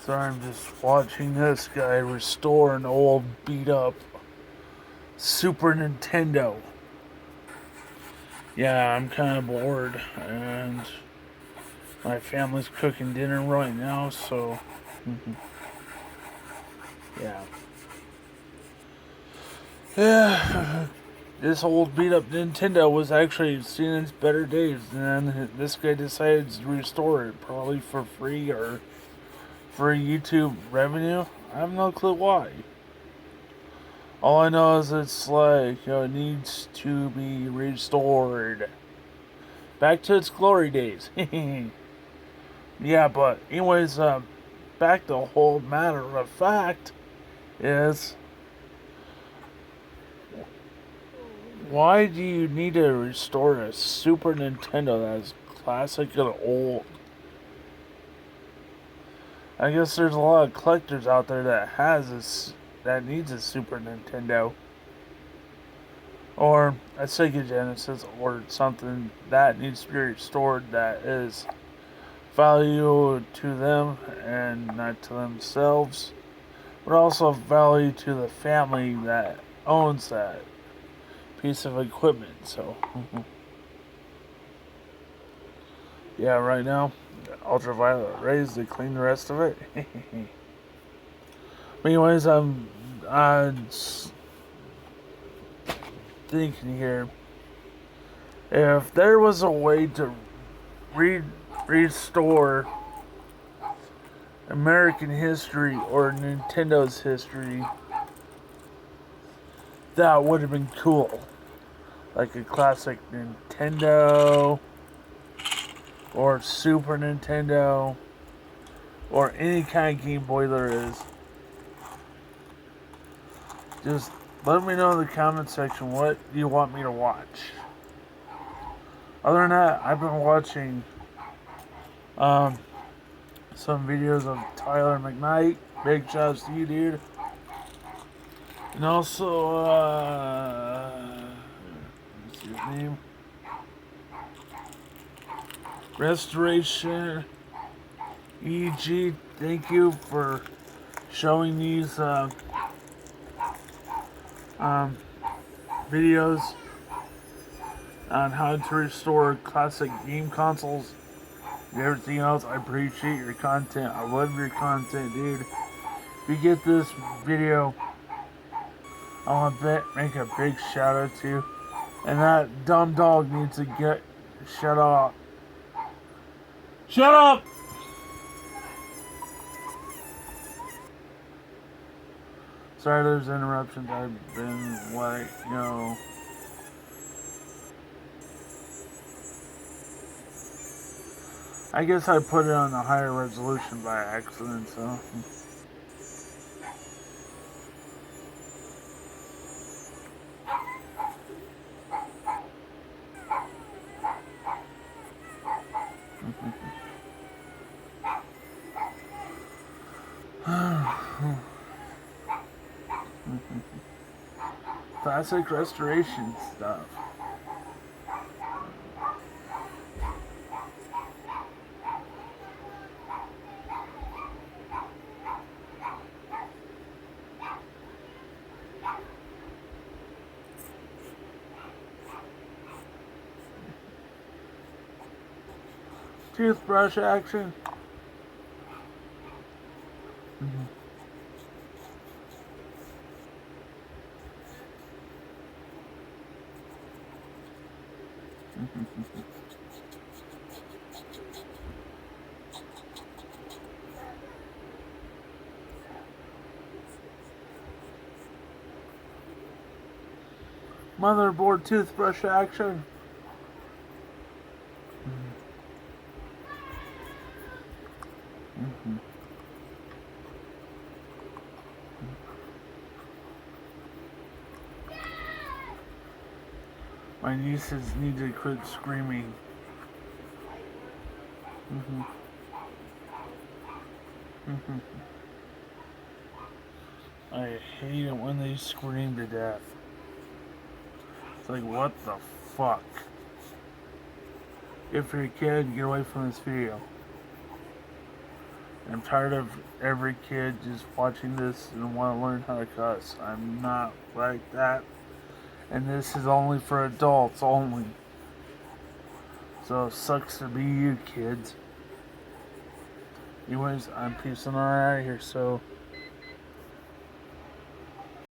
So I'm just watching this guy restore an old beat up Super Nintendo. Yeah, I'm kind of bored, and my family's cooking dinner right now, so yeah. Yeah, this old beat up Nintendo was actually seeing its better days, and this guy decided to restore it, probably for free or for YouTube revenue. I have no clue why. All I know is it's like, it needs to be restored. Back to its glory days. Yeah, but anyways, back to the whole matter of fact is, why do you need to restore a Super Nintendo that's classic and old? I guess there's a lot of collectors out there that needs a Super Nintendo or a Sega Genesis or something that needs to be restored that is value to them and not to themselves, but also value to the family that owns that piece of equipment. So, yeah, right now, ultraviolet rays to clean the rest of it. But anyways, I'm thinking here, if there was a way to restore American history or Nintendo's history, that would have been cool. Like a classic Nintendo or Super Nintendo or any kind of Game Boy there is. Just let me know in the comment section what you want me to watch. Other than that, I've been watching some videos of Tyler McKnight. Big shouts to you, dude. And also, what's his name? Restoration EG. Thank you for showing these videos on how to restore classic game consoles and everything else. I appreciate your content. I love your content, dude. If you get this video, I want to make a big shout out to you. And that dumb dog needs to get shut up. Shut up! Sorry, there's interruptions. I've been like, I guess I put it on the higher resolution by accident, so. Classic restoration stuff. Toothbrush action. Motherboard toothbrush action. My nieces need to quit screaming. I hate it when they scream to death. It's like, what the fuck? If you're a kid, get away from this video. I'm tired of every kid just watching this and want to learn how to cuss. I'm not like that. And this is only for adults only. So it sucks to be you, kids. Anyways, I'm peacing on out of here, so